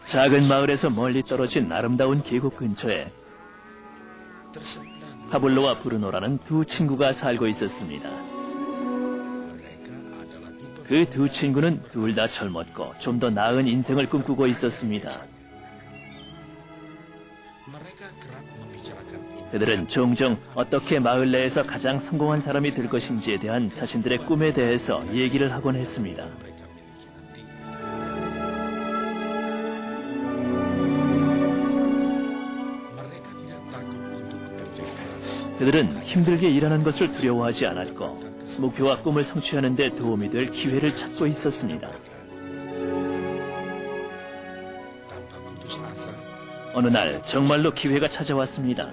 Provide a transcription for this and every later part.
작은 마을에서 멀리 떨어진 아름다운 계곡 근처에 파블로와 브루노라는 두 친구가 살고 있었습니다. 그 두 친구는 둘 다 젊었고 좀 더 나은 인생을 꿈꾸고 있었습니다. 그들은 종종 어떻게 마을 내에서 가장 성공한 사람이 될 것인지에 대한 자신들의 꿈에 대해서 얘기를 하곤 했습니다. 그들은 힘들게 일하는 것을 두려워하지 않았고 목표와 꿈을 성취하는 데 도움이 될 기회를 찾고 있었습니다. 어느 날 정말로 기회가 찾아왔습니다.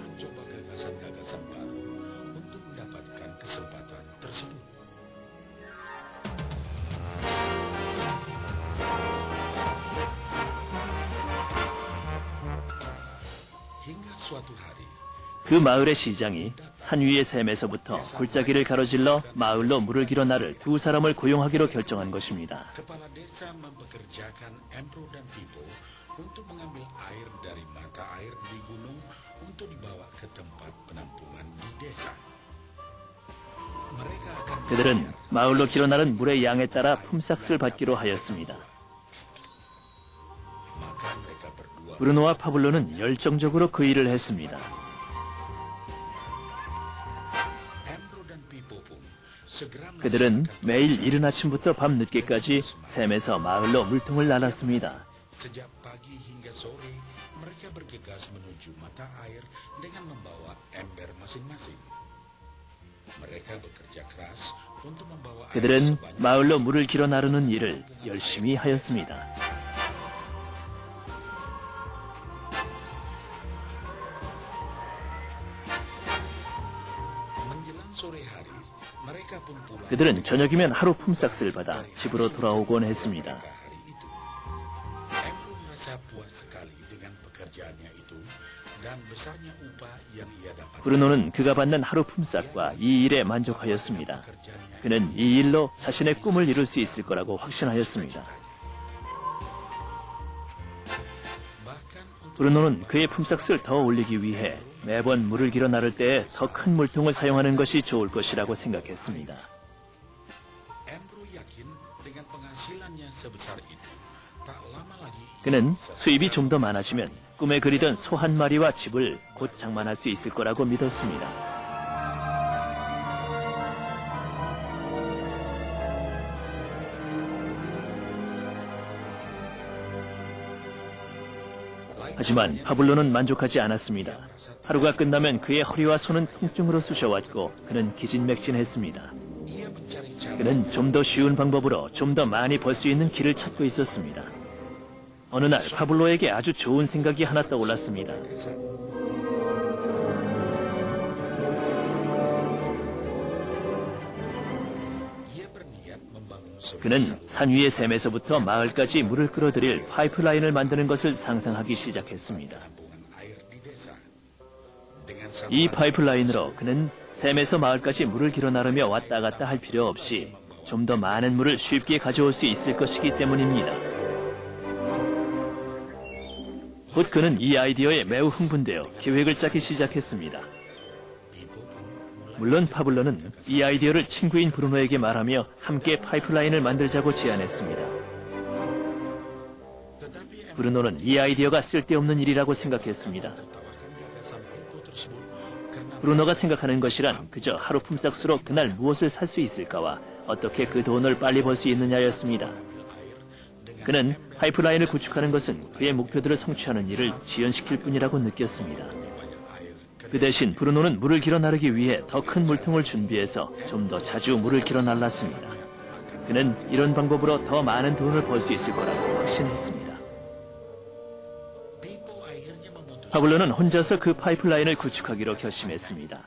그 마을의 시장이 산 위의 샘에서부터 골짜기를 가로질러 마을로 물을 길어 나를 두 사람을 고용하기로 결정한 것입니다. 그들은 마을로 길어 나른 물의 양에 따라 품삯을 받기로 하였습니다. 브루노와 파블로는 열정적으로 그 일을 했습니다. 그들은 매일 이른 아침부터 밤 늦게까지 샘에서 마을로 물통을 날았습니다. 그들은 마을로 물을 길어 나르는 일을 열심히 하였습니다. 그들은 저녁이면 하루 품삯을 받아 집으로 돌아오곤 했습니다. 브루노는 그가 받는 하루 품삯과 이 일에 만족하였습니다. 그는 이 일로 자신의 꿈을 이룰 수 있을 거라고 확신하였습니다. 브루노는 그의 품삯을 더 올리기 위해 매번 물을 길어 나를 때에 더 큰 물통을 사용하는 것이 좋을 것이라고 생각했습니다. 그는 수입이 좀 더 많아지면 꿈에 그리던 소 한 마리와 집을 곧 장만할 수 있을 거라고 믿었습니다. 하지만 파블로는 만족하지 않았습니다. 하루가 끝나면 그의 허리와 손은 통증으로 쑤셔왔고 그는 기진맥진했습니다. 그는 좀 더 쉬운 방법으로 좀 더 많이 벌 수 있는 길을 찾고 있었습니다. 어느 날 파블로에게 아주 좋은 생각이 하나 떠올랐습니다. 그는 산 위의 샘에서부터 마을까지 물을 끌어들일 파이프라인을 만드는 것을 상상하기 시작했습니다. 이 파이프라인으로 그는 샘에서 마을까지 물을 길어 나르며 왔다 갔다 할 필요 없이 좀 더 많은 물을 쉽게 가져올 수 있을 것이기 때문입니다. 곧 그는 이 아이디어에 매우 흥분되어 계획을 짜기 시작했습니다. 물론 파블로는 이 아이디어를 친구인 브루노에게 말하며 함께 파이프라인을 만들자고 제안했습니다. 브루노는 이 아이디어가 쓸데없는 일이라고 생각했습니다. 브루노가 생각하는 것이란 그저 하루 품삯으로 그날 무엇을 살 수 있을까와 어떻게 그 돈을 빨리 벌 수 있느냐였습니다. 그는 파이프라인을 구축하는 것은 그의 목표들을 성취하는 일을 지연시킬 뿐이라고 느꼈습니다. 그 대신 브루노는 물을 길어 나르기 위해 더 큰 물통을 준비해서 좀 더 자주 물을 길어 날랐습니다. 그는 이런 방법으로 더 많은 돈을 벌 수 있을 거라고 확신했습니다. 파블로는 혼자서 그 파이프라인을 구축하기로 결심했습니다.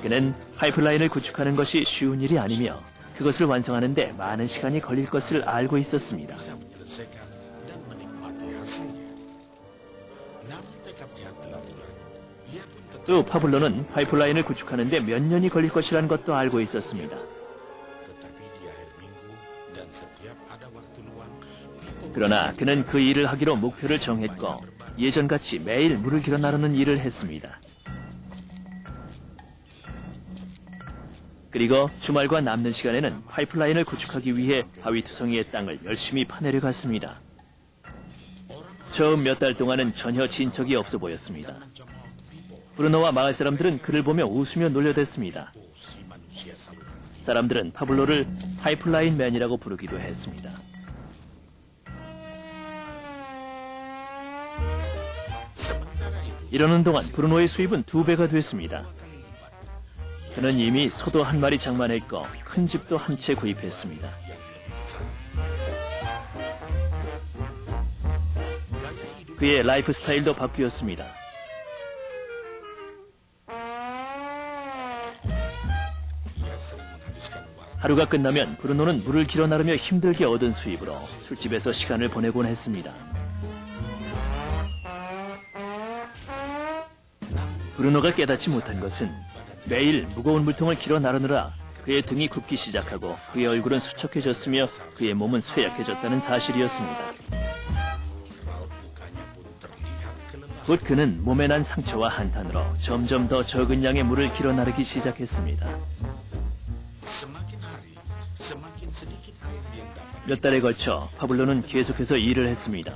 그는 파이프라인을 구축하는 것이 쉬운 일이 아니며 그것을 완성하는 데 많은 시간이 걸릴 것을 알고 있었습니다. 또 파블로는 파이프라인을 구축하는 데 몇 년이 걸릴 것이라는 것도 알고 있었습니다. 그러나 그는 그 일을 하기로 목표를 정했고 예전같이 매일 물을 길어 나르는 일을 했습니다. 그리고 주말과 남는 시간에는 파이프라인을 구축하기 위해 바위투성이의 땅을 열심히 파내려 갔습니다. 처음 몇 달 동안은 전혀 진척이 없어 보였습니다. 브루노와 마을 사람들은 그를 보며 웃으며 놀려댔습니다. 사람들은 파블로를 파이프라인 맨이라고 부르기도 했습니다. 이러는 동안 브루노의 수입은 2배가 됐습니다. 그는 이미 소도 한 마리 장만했고 큰 집도 한 채 구입했습니다. 그의 라이프 스타일도 바뀌었습니다. 하루가 끝나면 브루노는 물을 길어 나르며 힘들게 얻은 수입으로 술집에서 시간을 보내곤 했습니다. 브루노가 깨닫지 못한 것은 매일 무거운 물통을 길어 나르느라 그의 등이 굽기 시작하고 그의 얼굴은 수척해졌으며 그의 몸은 쇠약해졌다는 사실이었습니다. 곧 그는 몸에 난 상처와 한탄으로 점점 더 적은 양의 물을 길어 나르기 시작했습니다. 몇 달에 걸쳐 파블로는 계속해서 일을 했습니다.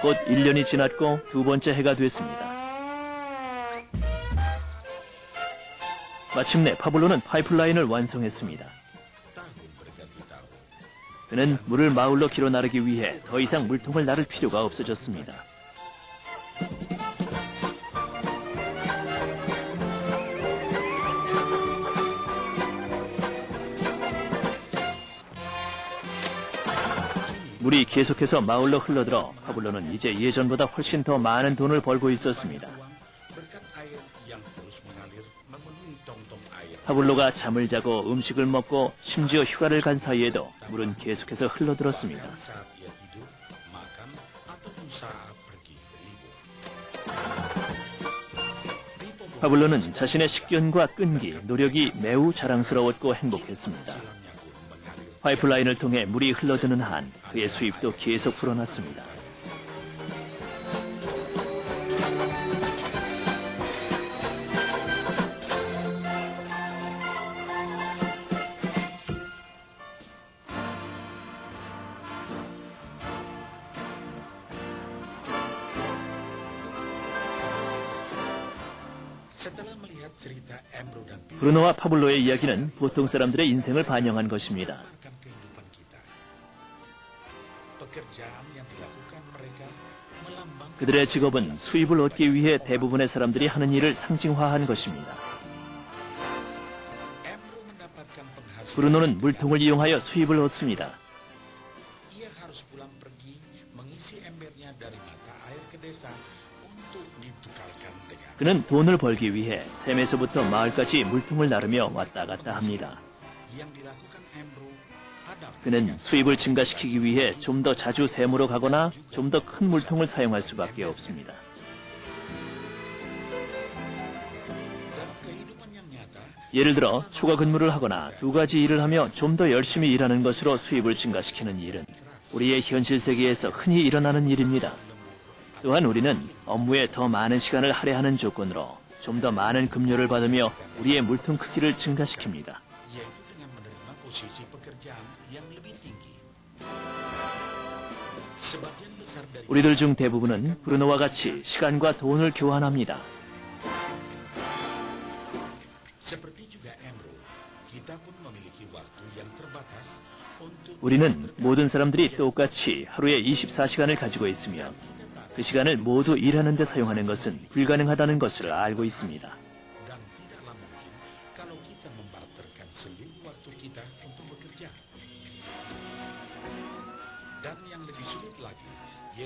곧 1년이 지났고 2번째 해가 됐습니다. 마침내 파블로는 파이프라인을 완성했습니다. 그는 물을 마을로 길어 나르기 위해 더 이상 물통을 나를 필요가 없어졌습니다. 물이 계속해서 마을로 흘러들어 파블로는 이제 예전보다 훨씬 더 많은 돈을 벌고 있었습니다. 파블로가 잠을 자고 음식을 먹고 심지어 휴가를 간 사이에도 물은 계속해서 흘러들었습니다. 파블로는 자신의 식견과 끈기, 노력이 매우 자랑스러웠고 행복했습니다. 파이프라인을 통해 물이 흘러드는 한 그의 수입도 계속 불어났습니다. 브루노와 파블로의 이야기는 보통 사람들의 인생을 반영한 것입니다. 그들의 직업은 수입을 얻기 위해 대부분의 사람들이 하는 일을 상징화한 것입니다. 브루노는 물통을 이용하여 수입을 얻습니다. 그는 돈을 벌기 위해 샘에서부터 마을까지 물통을 나르며 왔다 갔다 합니다. 그는 수입을 증가시키기 위해 좀 더 자주 샘으로 가거나 좀 더 큰 물통을 사용할 수밖에 없습니다. 예를 들어 초과 근무를 하거나 2가지 일을 하며 좀 더 열심히 일하는 것으로 수입을 증가시키는 일은 우리의 현실 세계에서 흔히 일어나는 일입니다. 또한 우리는 업무에 더 많은 시간을 할애하는 조건으로 좀 더 많은 급료를 받으며 우리의 물통 크기를 증가시킵니다. 우리들 중 대부분은 브루노와 같이 시간과 돈을 교환합니다. 우리는 모든 사람들이 똑같이 하루에 24시간을 가지고 있으며 그 시간을 모두 일하는 데 사용하는 것은 불가능하다는 것을 알고 있습니다.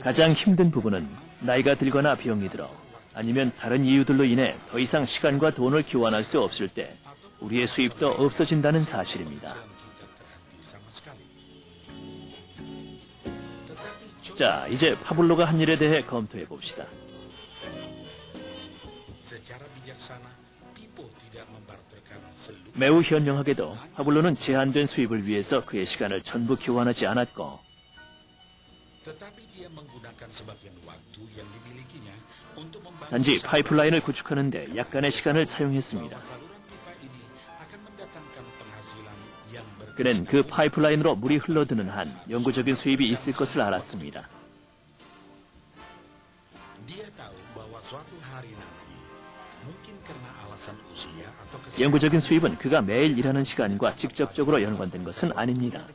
가장 힘든 부분은 나이가 들거나 병이 들어 아니면 다른 이유들로 인해 더 이상 시간과 돈을 교환할 수 없을 때 우리의 수입도 없어진다는 사실입니다. 자, 이제 파블로가 한 일에 대해 검토해 봅시다. 매우 현명하게도 파블로는 제한된 수입을 위해서 그의 시간을 전부 교환하지 않았고 단지 파이프라인을 구축하는데 약간의 시간을 사용했습니다. 그는 그 파이프라인으로 물이 흘러드는 한 영구적인 수입이 있을 것을 알았습니다. 영구적인 수입은 그가 매일 일하는 시간과 직접적으로 연관된 것은 아닙니다.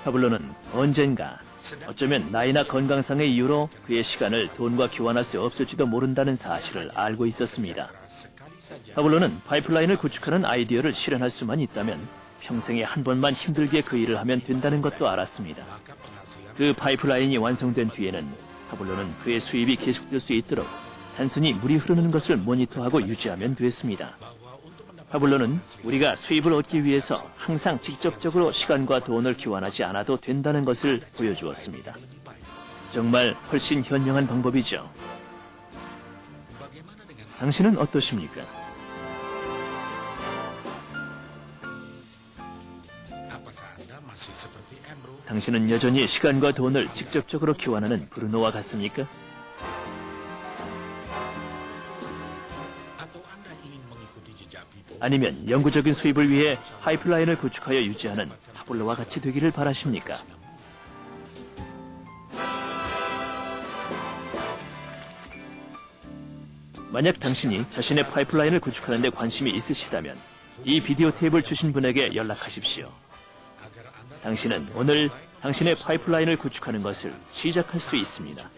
파블로는 언젠가 어쩌면 나이나 건강상의 이유로 그의 시간을 돈과 교환할 수 없을지도 모른다는 사실을 알고 있었습니다. 파블로는 파이프라인을 구축하는 아이디어를 실현할 수만 있다면 평생에 한 번만 힘들게 그 일을 하면 된다는 것도 알았습니다. 그 파이프라인이 완성된 뒤에는 파블로는 그의 수입이 계속될 수 있도록 단순히 물이 흐르는 것을 모니터하고 유지하면 됐습니다. 파블로는 우리가 수입을 얻기 위해서 항상 직접적으로 시간과 돈을 교환하지 않아도 된다는 것을 보여주었습니다. 정말 훨씬 현명한 방법이죠. 당신은 어떠십니까? 당신은 여전히 시간과 돈을 직접적으로 교환하는 브루노와 같습니까? 아니면 영구적인 수입을 위해 파이프라인을 구축하여 유지하는 파블로와 같이 되기를 바라십니까? 만약 당신이 자신의 파이프라인을 구축하는 데 관심이 있으시다면 이 비디오 테이프를 주신 분에게 연락하십시오. 당신은 오늘 당신의 파이프라인을 구축하는 것을 시작할 수 있습니다.